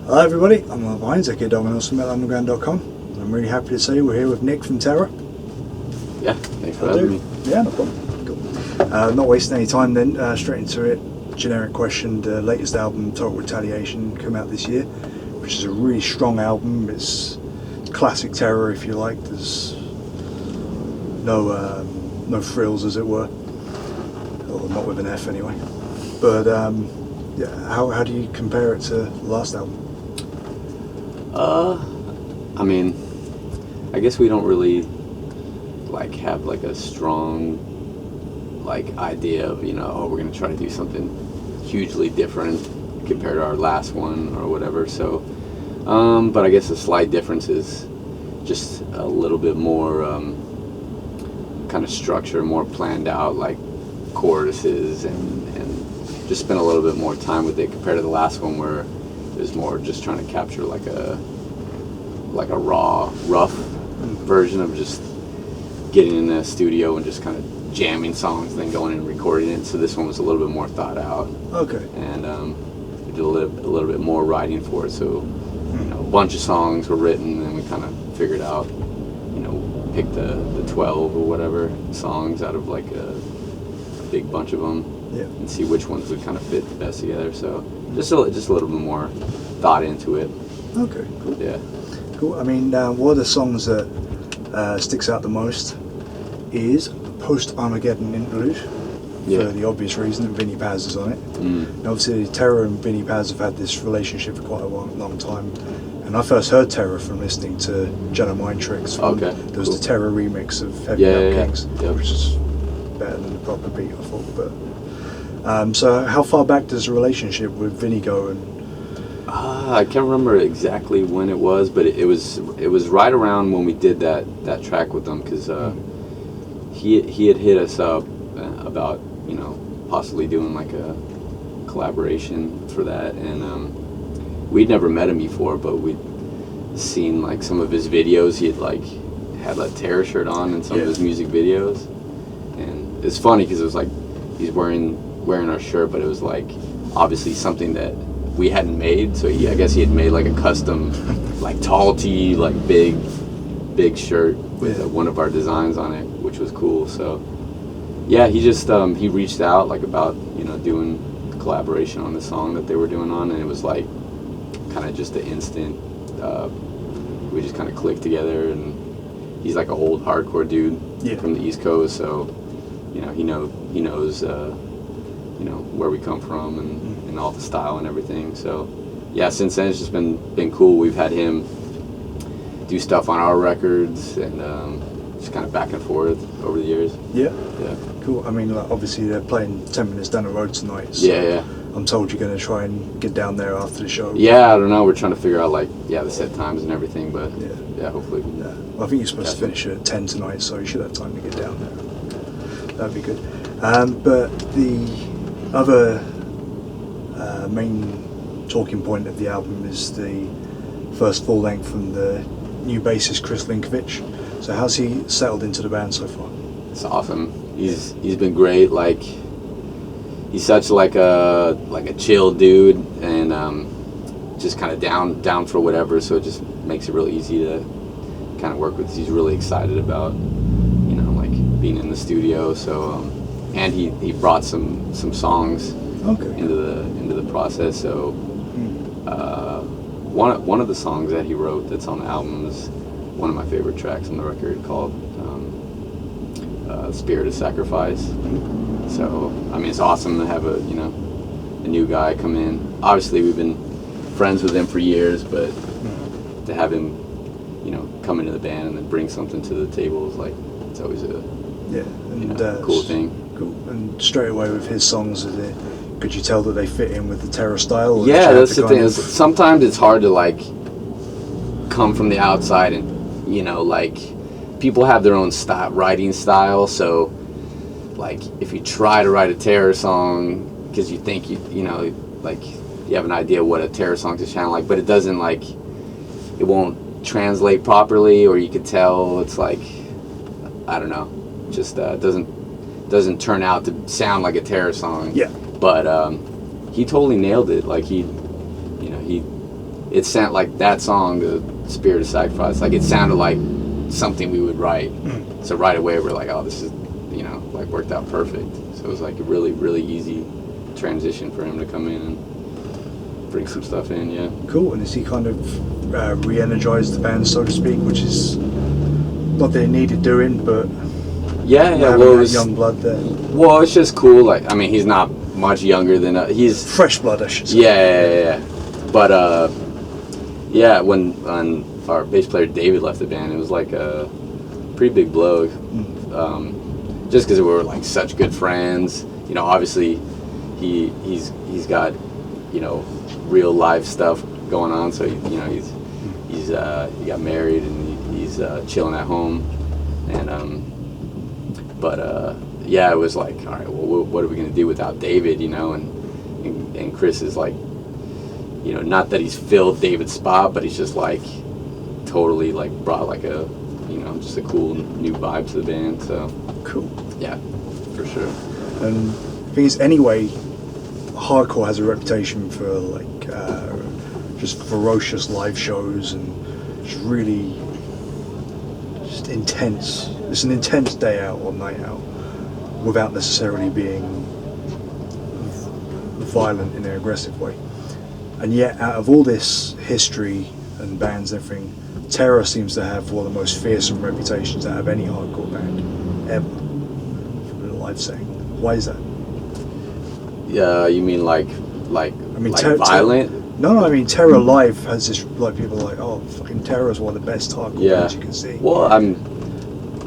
Hello everybody, I'm Mark Vines, aka Domino's from Armageddon.com. I'm really happy to say we're here with Nick from Terror. Yeah, thanks for having me. Yeah, no problem. Cool. Not wasting any time then, straight into it. Generic question, the latest album, Total Retaliation, came out this year, which is a really strong album. It's classic Terror, if you like. There's no frills, as it were. Or not with an F anyway. But yeah, how do you compare it to the last album? I mean, I guess we don't really have a strong idea of, oh, we're gonna try to do something hugely different compared to our last one or whatever. So, but I guess the slight difference is just a little bit more kind of structure, more planned out, like choruses, and just spent a little bit more time with it compared to the last one, where it was more just trying to capture like a raw, rough version of just getting in the studio and just kind of jamming songs and then going and recording it. So this one was a little bit more thought out. Okay. And we did a little bit more writing for it. So a bunch of songs were written, and then we kind of figured out, picked the 12 or whatever songs out of a big bunch of them. Yeah. And see which ones would kind of fit the best together. So just a little bit more thought into it. Okay, cool. Yeah. Cool. I mean, one of the songs that sticks out the most is Post-Armageddon Interlude, for the obvious reason that Vinnie Paz is on it. And obviously Terror and Vinnie Paz have had this relationship for quite a long time. And I first heard Terror from listening to Jedi Mind Tricks. There was the Terror remix of Heavy Metal Kings, which is better than the proper beat, I thought. But so how far back does the relationship with Vinnie go? And I can't remember exactly when it was, but it was right around when we did that track with them, because he had hit us up about possibly doing a collaboration for that, and we'd never met him before, but we'd seen some of his videos. He had a Terror shirt on in some of his music videos, and it's funny because it was he's wearing our shirt, but it was obviously something that we hadn't made, so I guess he had made a custom tall tee, big shirt with one of our designs on it, which was cool. So yeah, he just he reached out about doing a collaboration on the song that they were doing on, and it was kind of just an instant, we just kind of clicked together. And he's an old hardcore dude from the East Coast, so he knows where we come from and all the style and everything. So yeah, since then it's just been cool. We've had him do stuff on our records, and just kind of back and forth over the years. Yeah. Cool. I mean, obviously they're playing 10 minutes down the road tonight, so yeah. I'm told you're going to try and get down there after the show. Yeah, I don't know, we're trying to figure out the set times and everything, but yeah, hopefully. Yeah. Well, I think you're supposed to finish at 10 tonight, so you should have time to get down there. That'd be good. But the other main talking point of the album is the first full length from the new bassist Chris Linkovich. So how's he settled into the band so far? It's awesome. He's been great. He's such a chill dude, and just kind of down for whatever. So it just makes it really easy to kind of work with. He's really excited about being in the studio. So and he brought some songs into the process. So one of the songs that he wrote that's on the album is one of my favorite tracks on the record, called Spirit of Sacrifice. So I mean, it's awesome to have a new guy come in. Obviously we've been friends with him for years, but to have him come into the band and then bring something to the table is it's always a cool thing. Cool. And straight away with his songs, could you tell that they fit in with the Terror style? Or yeah, that's the thing. Sometimes it's hard to come from the outside, and people have their own writing style. So if you try to write a Terror song because you think you have an idea what a Terror song should sound like, but it doesn't it won't translate properly, or you could tell it's I don't know, just doesn't turn out to sound like a Terror song. Yeah. But he totally nailed it. He it sounded like that song, the Spirit of Sacrifice, like it sounded like something we would write. So right away we're like, oh, this is, you know, like worked out perfect. So it was like a really, really easy transition for him to come in and bring some stuff in. Yeah. Cool. And has he kind of re-energized the band, so to speak, which is not that it needed doing, but yeah, well, it was young blood there. Well, it's just cool. Like, I mean, he's not much younger than he's fresh blood, I should say. Yeah. But yeah, when our bass player David left the band, it was like a pretty big blow. Just because we were like such good friends. You know, obviously he's got, you know, real life stuff going on. So you know he got married and he's chilling at home, and yeah, it was like, all right, well, what are we gonna do without David? You know, and Chris is like, you know, not that he's filled David's spot, but he's just like totally like brought like a, you know, just a cool new vibe to the band. So cool. Yeah, for sure. And the thing is, anyway, hardcore has a reputation for like just ferocious live shows and just really just intense. It's an intense day out or night out without necessarily being violent in an aggressive way. And yet, out of all this history and bands and everything, Terror seems to have one of the most fearsome reputations out of any hardcore band ever, from a live setting. Why is that? Yeah, you mean like violent? No, I mean Terror live has this, like, people are like, oh, fucking Terror is one of the best hardcore bands you can see. Well,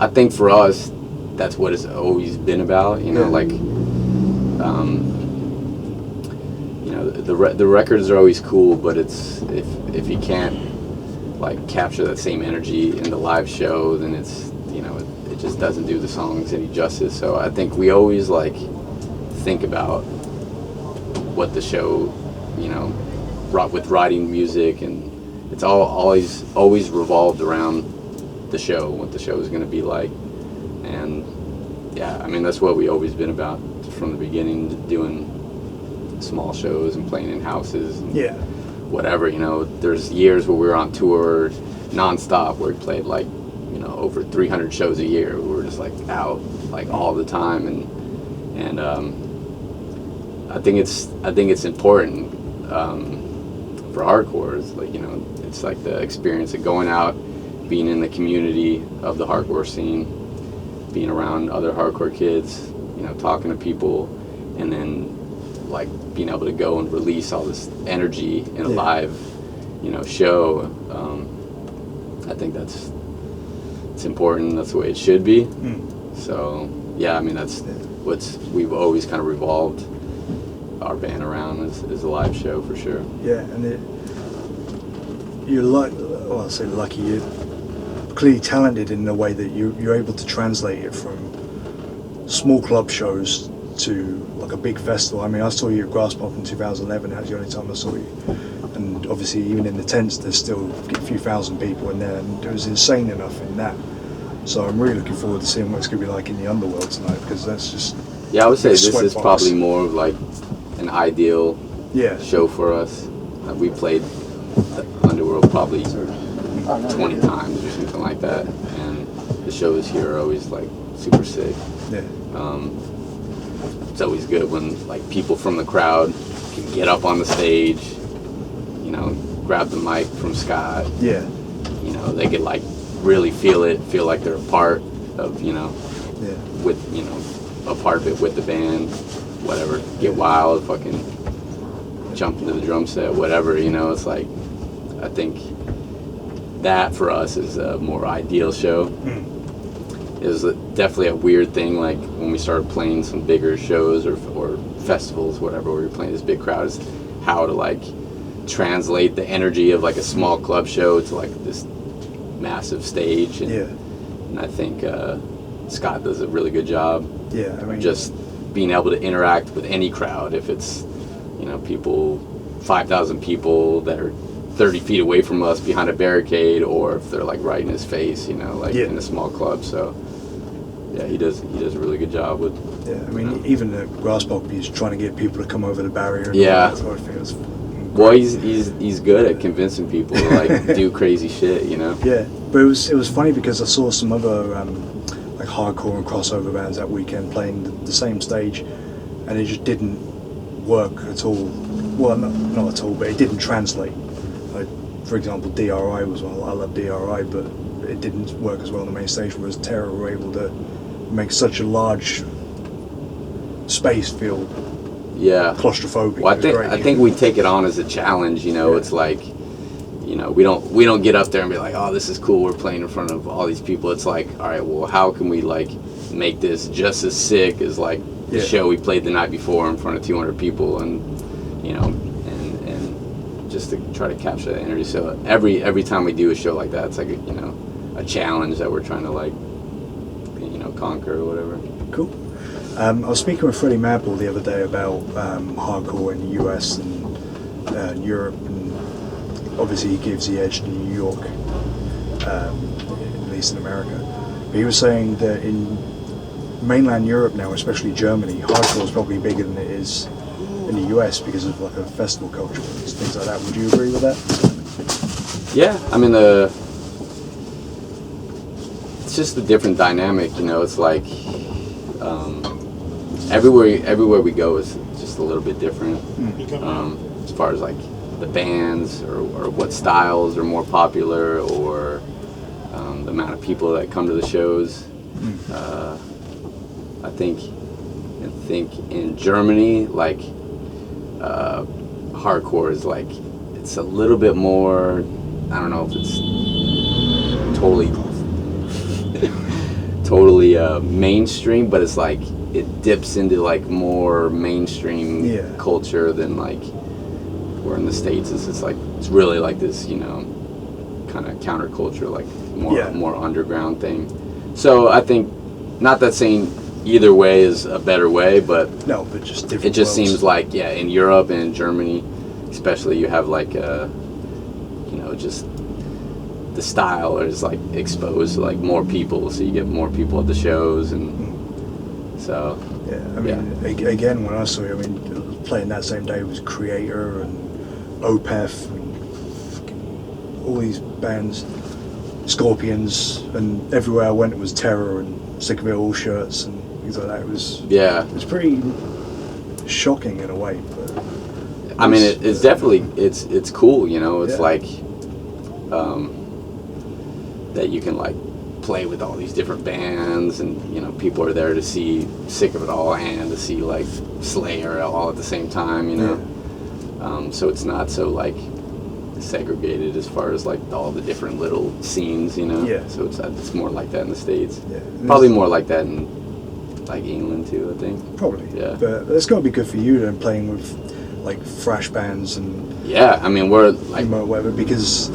I think for us, that's what it's always been about. You know, like, you know, the records are always cool, but it's if you can't like capture that same energy in the live show, then it's, you know, it just doesn't do the songs any justice. So I think we always like think about what the show, you know, with writing music, and it's always revolved around the show, what the show is going to be like. And yeah, I mean, that's what we always been about from the beginning, doing small shows and playing in houses and whatever, you know. There's years where we were on tour non-stop where we played like, you know, over 300 shows a year. We were just like out like all the time, and I think it's important for hardcore. It's like, you know, it's like the experience of going out, being in the community of the hardcore scene, being around other hardcore kids, you know, talking to people, and then like being able to go and release all this energy in a live, you know, show. I think it's important. That's the way it should be. So yeah, I mean, that's we've always kind of revolved our band around is a live show for sure. Yeah, and you're I'll say lucky. You're clearly talented in the way that you're able to translate it from small club shows to like a big festival. I mean, I saw you at Grass Pop in 2011. That was the only time I saw you. And obviously, even in the tents, there's still a few thousand people in there, and it was insane enough in that. So I'm really looking forward to seeing what it's going to be like in the underworld tonight, because that's just... Yeah, I would say this is probably more of like an ideal show for us. We played the underworld probably 20 times or something like that, and the shows here are always like super sick. It's always good when like people from the crowd can get up on the stage, you know, grab the mic from Scott. You know, they could like really feel like they're a part of, you know, with, you know, a part of it with the band, whatever, get wild, fucking jump into the drum set, whatever, you know. It's like, I think that for us is a more ideal show. It was definitely a weird thing, like when we started playing some bigger shows or festivals, whatever, where we were playing this big crowd, is how to like translate the energy of like a small club show to like this massive stage. And I think Scott does a really good job. I mean, just being able to interact with any crowd, if it's, you know, people, 5,000 people that are 30 feet away from us behind a barricade, or if they're like right in his face, you know, like in a small club. So yeah, he does a really good job with. I mean, even the Grass Pop, he's trying to get people to come over the barrier. And I think it was Well, he's good at convincing people to like do crazy shit, you know. Yeah, but it was funny because I saw some other like hardcore and crossover bands that weekend playing the same stage, and it just didn't work at all. Well, not at all, but it didn't translate. Like, for example, DRI was one. I love DRI, but it didn't work as well on the main stage. Whereas Terror were able to make such a large space feel claustrophobic. Well, I think we take it on as a challenge. You know, it's like, you know, we don't get up there and be like, oh, this is cool, we're playing in front of all these people. It's like, all right, well, how can we like make this just as sick as like the show we played the night before in front of 200 people, and you know, and just to try to capture that energy. So every time we do a show like that, it's like a challenge that we're trying to like, you know, conquer or whatever. Cool. I was speaking with Freddie Madball the other day about hardcore in the US and Europe, and obviously he gives the edge to New York, at least in America. But he was saying that in mainland Europe now, especially Germany, hardcore is probably bigger than it is in the US because of like a festival culture and things like that. Would you agree with that? Yeah, I mean it's just a different dynamic, you know. It's like everywhere we go is just a little bit different, as far as like the bands or what styles are more popular, or the amount of people that come to the shows. I think in Germany, like hardcore is like, it's a little bit more, I don't know if it's totally mainstream, but it's like it dips into like more mainstream culture than like where in the States it's like, it's really like this, you know, kind of counterculture, like more underground thing. So I think, not that saying either way is a better way, but just different. It just seems like in Europe and in Germany especially, you have like you know, just the style is like exposed to like more people, so you get more people at the shows, and so I mean, again, when I saw you, I mean, playing that same day was Creator and Opeth and all these bands, Scorpions, and everywhere I went it was Terror and Sick of It All shirts and things like that. It was pretty shocking in a way, but I mean, it's definitely it's cool, you know. It's like that you can like play with all these different bands, and you know, people are there to see Sick of It All and to see like Slayer all at the same time, you know. So it's not so like segregated as far as like all the different little scenes, you know. So it's more like that in the States. Probably more like that in like England too, I think. Probably. But it's got to be good for you then, playing with like thrash bands and I mean, we're like whatever, because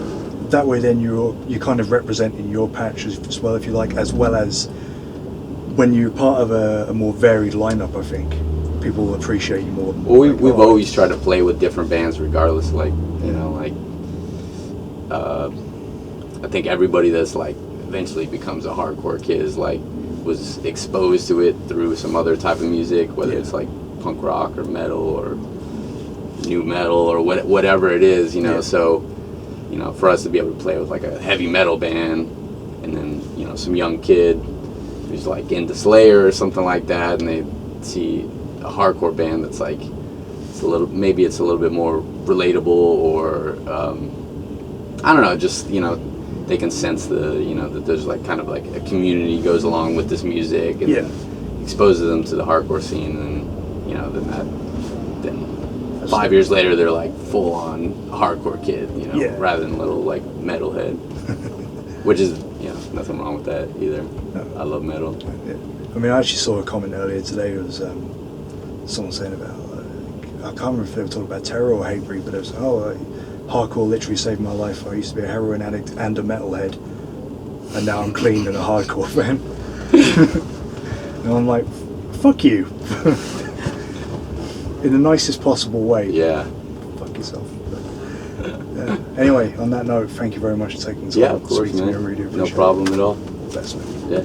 that way then you're kind of representing your patch as well, if you like, as well as when you're part of a more varied lineup. I think people will appreciate you more. Well, we've always tried to play with different bands regardless, like you know, like I think everybody that's like eventually becomes a hardcore kid is like was exposed to it through some other type of music, whether it's like punk rock or metal or new metal or whatever it is, you know. So, you know, for us to be able to play with like a heavy metal band, and then, you know, some young kid who's like into Slayer or something like that, and they see a hardcore band that's like, it's a little bit more relatable, or I don't know, just, you know, they can sense that there's like kind of like a community goes along with this music, and then exposes them to the hardcore scene, and you know, then 5 years later they're like full on hardcore kid, you know, rather than little like metalhead, which is, you know, nothing wrong with that either. I love metal. I mean, I actually saw a comment earlier today. It was someone saying about I can't remember if they were talking about Terror or Hatebreed, but it was hardcore literally saved my life. I used to be a heroin addict and a metalhead, and now I'm clean and a hardcore fan. And I'm like, fuck you. In the nicest possible way. Fuck yourself. But, anyway, on that note, thank you very much for taking the time. Yeah, of course, man. Really no problem at all. Best, man. Yeah.